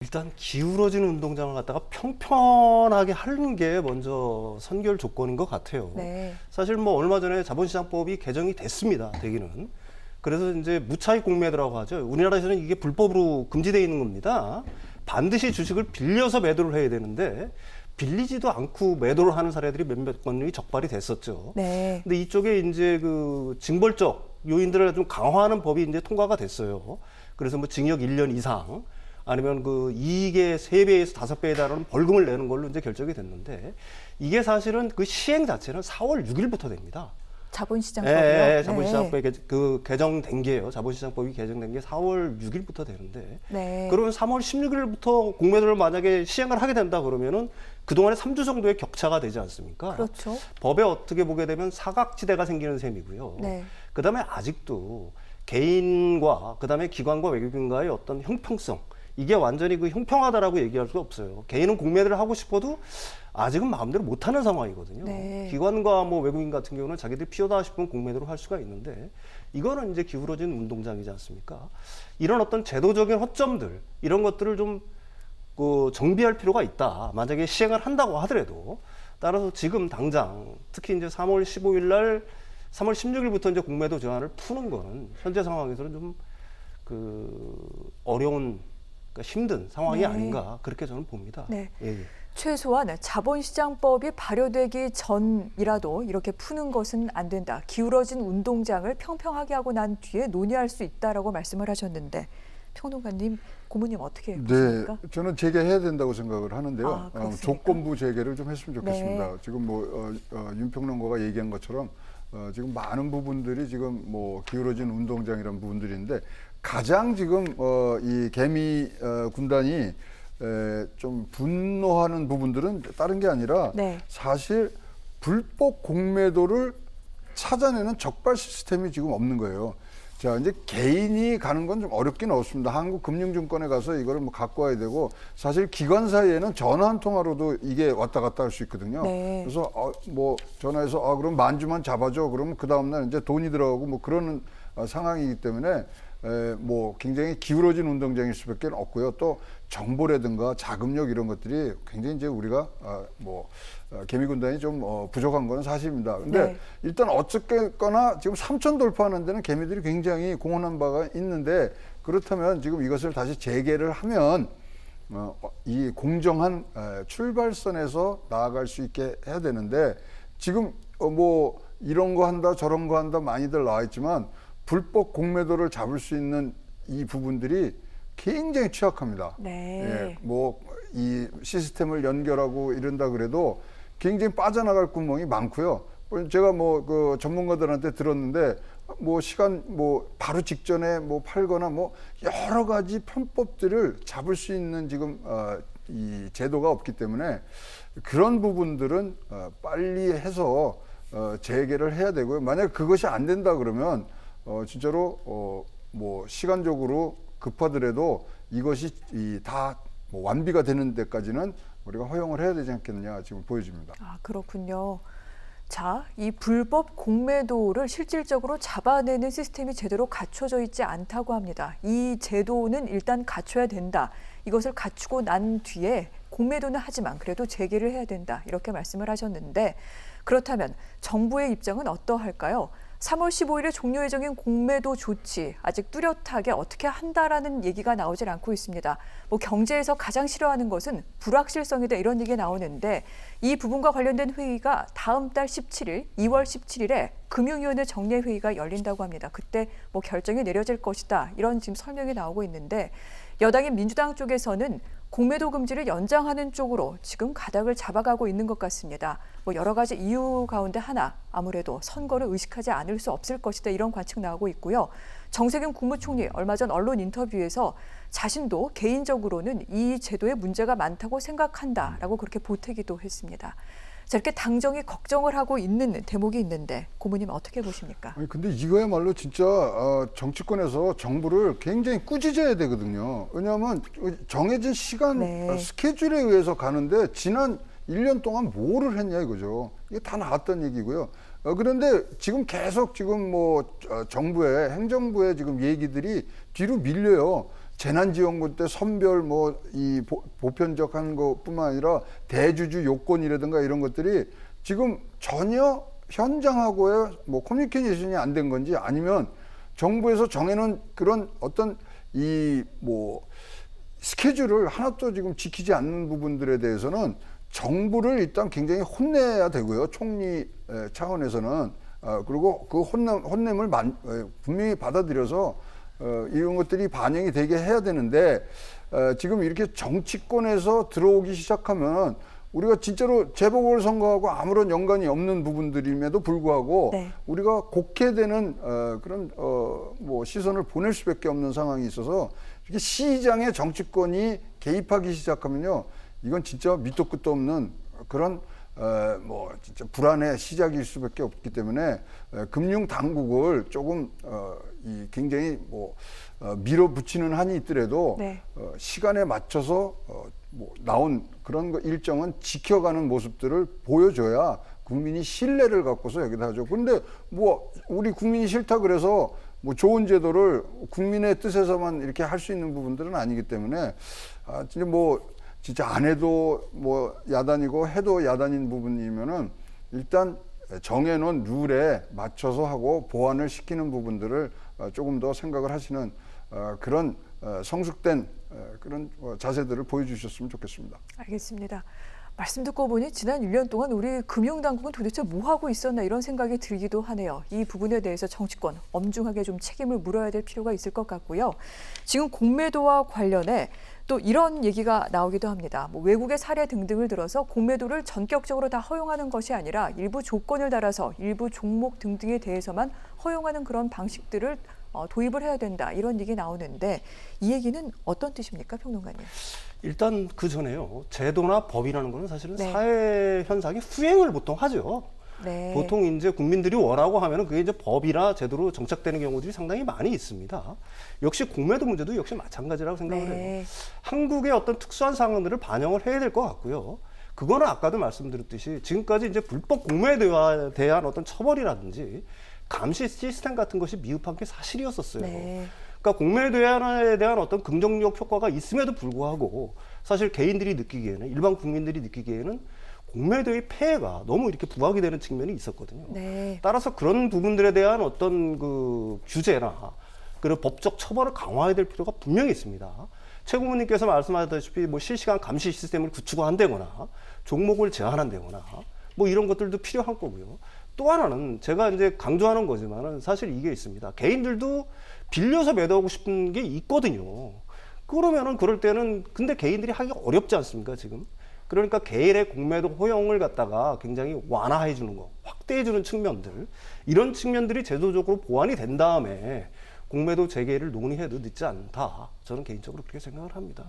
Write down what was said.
일단 기울어진 운동장을 갖다가 평평하게 하는 게 먼저 선결 조건인 것 같아요. 네. 사실 뭐 얼마 전에 자본시장법이 개정이 됐습니다. 되기는. 그래서 이제 무차익 공매도라고 하죠. 우리나라에서는 이게 불법으로 금지되어 있는 겁니다. 반드시 주식을 빌려서 매도를 해야 되는데 빌리지도 않고 매도를 하는 사례들이 몇몇 건이 적발이 됐었죠. 네. 근데 이쪽에 이제 그 징벌적 요인들을 좀 강화하는 법이 이제 통과가 됐어요. 그래서 뭐 징역 1년 이상 아니면 그 이익의 3배에서 5배에 달하는 벌금을 내는 걸로 이제 결정이 됐는데 이게 사실은 그 시행 자체는 4월 6일부터 됩니다. 자본시장법이요? 예, 자본시장법이 그 개정된 게요. 자본시장법이 개정된 게 4월 6일부터 되는데 네. 그러면 3월 16일부터 공매도를 만약에 시행을 하게 된다 그러면은 그동안에 3주 정도의 격차가 되지 않습니까? 그렇죠. 법에 어떻게 보게 되면 사각지대가 생기는 셈이고요. 네. 그다음에 아직도 개인과 그다음에 기관과 외국인과의 어떤 형평성 이게 완전히 그 형평하다라고 얘기할 수 없어요. 개인은 공매도를 하고 싶어도 아직은 마음대로 못하는 상황이거든요. 네. 기관과 뭐 외국인 같은 경우는 자기들이 필요하다 싶으면 공매도를 할 수가 있는데 이거는 이제 기울어진 운동장이지 않습니까? 이런 어떤 제도적인 허점들 이런 것들을 좀 그 정비할 필요가 있다. 만약에 시행을 한다고 하더라도 따라서 지금 당장 특히 이제 3월 15일 날 3월 16일부터 이제 공매도 제한을 푸는 거는 현재 상황에서는 좀 그 어려운 그러니까 힘든 상황이 네. 아닌가 그렇게 저는 봅니다. 네. 예. 최소한 자본시장법이 발효되기 전이라도 이렇게 푸는 것은 안 된다. 기울어진 운동장을 평평하게 하고 난 뒤에 논의할 수 있다라고 말씀을 하셨는데 평론가님, 고모님 어떻게 보십니까? 네, 저는 재개해야 된다고 생각을 하는데요. 아, 그렇습니까? 조건부 재개를 좀 했으면 좋겠습니다. 네. 지금 뭐 윤평론가가 얘기한 것처럼 지금 많은 부분들이 지금 뭐 기울어진 운동장이라는 부분들인데 가장 지금 이 개미 군단이 좀 분노하는 부분들은 다른 게 아니라 네. 사실 불법 공매도를 찾아내는 적발 시스템이 지금 없는 거예요. 자, 이제 개인이 가는 건 좀 어렵긴 어렵습니다. 한국금융증권에 가서 이거를 뭐 갖고 와야 되고 사실 기관 사이에는 전화 한 통화로도 이게 왔다 갔다 할 수 있거든요. 네. 그래서 뭐 전화해서 그럼 만주만 잡아줘. 그러면 그 다음날 이제 돈이 들어가고 뭐 그러는 상황이기 때문에 뭐 굉장히 기울어진 운동장일 수밖에 없고요. 또 정보라든가 자금력 이런 것들이 굉장히 이제 우리가 개미군단이 좀 부족한 건 사실입니다. 근데 네. 일단 어쨌거나 지금 3천 돌파하는 데는 개미들이 굉장히 공헌한 바가 있는데 그렇다면 지금 이것을 다시 재개를 하면 이 공정한 출발선에서 나아갈 수 있게 해야 되는데 지금 뭐 이런 거 한다 저런 거 한다 많이들 나와 있지만 불법 공매도를 잡을 수 있는 이 부분들이 굉장히 취약합니다. 네. 예, 뭐 이 시스템을 연결하고 이런다 그래도 굉장히 빠져나갈 구멍이 많고요. 제가 뭐 그 전문가들한테 들었는데 뭐 시간 뭐 바로 직전에 뭐 팔거나 뭐 여러 가지 편법들을 잡을 수 있는 지금 이 제도가 없기 때문에 그런 부분들은 빨리 해서 재개를 해야 되고요. 만약 그것이 안 된다 그러면 진짜로 뭐 시간적으로 급하더라도 이것이 다 뭐 완비가 되는 데까지는 우리가 허용을 해야 되지 않겠느냐 지금 보여집니다. 아, 그렇군요. 자, 이 불법 공매도를 실질적으로 잡아내는 시스템이 제대로 갖춰져 있지 않다고 합니다. 이 제도는 일단 갖춰야 된다. 이것을 갖추고 난 뒤에 공매도는 하지만 그래도 재개를 해야 된다. 이렇게 말씀을 하셨는데 그렇다면 정부의 입장은 어떠할까요? 3월 15일에 종료 예정인 공매도 조치 아직 뚜렷하게 어떻게 한다라는 얘기가 나오질 않고 있습니다. 뭐 경제에서 가장 싫어하는 것은 불확실성이다 이런 얘기가 나오는데 이 부분과 관련된 회의가 다음 달 17일, 2월 17일에 금융위원회 정례 회의가 열린다고 합니다. 그때 뭐 결정이 내려질 것이다 이런 지금 설명이 나오고 있는데 여당인 민주당 쪽에서는 공매도 금지를 연장하는 쪽으로 지금 가닥을 잡아가고 있는 것 같습니다. 뭐 여러 가지 이유 가운데 하나 아무래도 선거를 의식하지 않을 수 없을 것이다 이런 관측 나오고 있고요. 정세균 국무총리 얼마 전 언론 인터뷰에서 자신도 개인적으로는 이 제도에 문제가 많다고 생각한다라고 그렇게 보태기도 했습니다. 자, 이렇게 당정이 걱정을 하고 있는 대목이 있는데 고모님 어떻게 보십니까? 아니 근데 이거야말로 진짜 정치권에서 정부를 굉장히 꾸짖어야 되거든요. 왜냐하면 정해진 시간 네. 스케줄에 의해서 가는데 지난 1년 동안 뭐를 했냐 이거죠. 이게 다 나왔던 얘기고요. 그런데 지금 계속 지금 뭐 정부의 행정부의 지금 얘기들이 뒤로 밀려요. 재난지원금 때 선별 뭐 이 보편적한 것뿐만 아니라 대주주 요건이라든가 이런 것들이 지금 전혀 현장하고의 뭐 커뮤니케이션이 안 된 건지 아니면 정부에서 정해놓은 그런 어떤 이 뭐 스케줄을 하나도 지금 지키지 않는 부분들에 대해서는 정부를 일단 굉장히 혼내야 되고요. 총리 차원에서는 그리고 그 혼냄을 분명히 받아들여서 이런 것들이 반영이 되게 해야 되는데 지금 이렇게 정치권에서 들어오기 시작하면 우리가 진짜로 재보궐선거하고 아무런 연관이 없는 부분들임에도 불구하고 네. 우리가 곡해되는 그런 뭐 시선을 보낼 수밖에 없는 상황이 있어서 이렇게 시장의 정치권이 개입하기 시작하면요, 이건 진짜 밑도 끝도 없는 그런 뭐 진짜 불안의 시작일 수밖에 없기 때문에 금융 당국을 조금 이 굉장히 뭐 밀어붙이는 한이 있더라도 네. 시간에 맞춰서 뭐 나온 그런 일정은 지켜가는 모습들을 보여줘야 국민이 신뢰를 갖고서 여기다 하죠. 근데 뭐 우리 국민이 싫다 그래서 뭐 좋은 제도를 국민의 뜻에서만 이렇게 할 수 있는 부분들은 아니기 때문에 진짜 뭐 진짜 안 해도 뭐 야단이고 해도 야단인 부분이면은 일단 정해놓은 룰에 맞춰서 하고 보완을 시키는 부분들을 조금 더 생각을 하시는 그런 성숙된 그런 자세들을 보여주셨으면 좋겠습니다. 알겠습니다. 말씀 듣고 보니 지난 1년 동안 우리 금융당국은 도대체 뭐 하고 있었나 이런 생각이 들기도 하네요. 이 부분에 대해서 정치권 엄중하게 좀 책임을 물어야 될 필요가 있을 것 같고요. 지금 공매도와 관련해 또 이런 얘기가 나오기도 합니다. 뭐 외국의 사례 등등을 들어서 공매도를 전격적으로 다 허용하는 것이 아니라 일부 조건을 달아서 일부 종목 등등에 대해서만 허용하는 그런 방식들을 도입을 해야 된다. 이런 얘기 나오는데 이 얘기는 어떤 뜻입니까, 평론가님? 일단 그 전에요. 제도나 법이라는 거는 사실은 네. 사회 현상이 후행을 보통 하죠. 네. 보통 이제 국민들이 원하고 하면은 그게 이제 법이나 제도로 정착되는 경우들이 상당히 많이 있습니다. 역시 공매도 문제도 역시 마찬가지라고 생각을 네. 해요. 한국의 어떤 특수한 상황들을 반영을 해야 될 것 같고요. 그거는 아까도 말씀드렸듯이 지금까지 이제 불법 공매도에 대한 어떤 처벌이라든지 감시 시스템 같은 것이 미흡한 게 사실이었었어요. 네. 그러니까 공매도에 대한 어떤 긍정적 효과가 있음에도 불구하고 사실 개인들이 느끼기에는, 일반 국민들이 느끼기에는 공매도의 폐해가 너무 이렇게 부각이 되는 측면이 있었거든요. 네. 따라서 그런 부분들에 대한 어떤 그 규제나 그리고 법적 처벌을 강화해야 될 필요가 분명히 있습니다. 최 고문님께서 말씀하셨다시피 뭐 실시간 감시 시스템을 구축한다거나 종목을 제한한다거나 뭐 이런 것들도 필요한 거고요. 또 하나는 제가 이제 강조하는 거지만은 사실 이게 있습니다. 개인들도 빌려서 매도하고 싶은 게 있거든요. 그러면은 그럴 때는 근데 개인들이 하기 어렵지 않습니까, 지금? 그러니까 개인의 공매도 허용을 갖다가 굉장히 완화해 주는 거, 확대해 주는 측면들, 이런 측면들이 제도적으로 보완이 된 다음에 공매도 재개를 논의해도 늦지 않다. 저는 개인적으로 그렇게 생각을 합니다.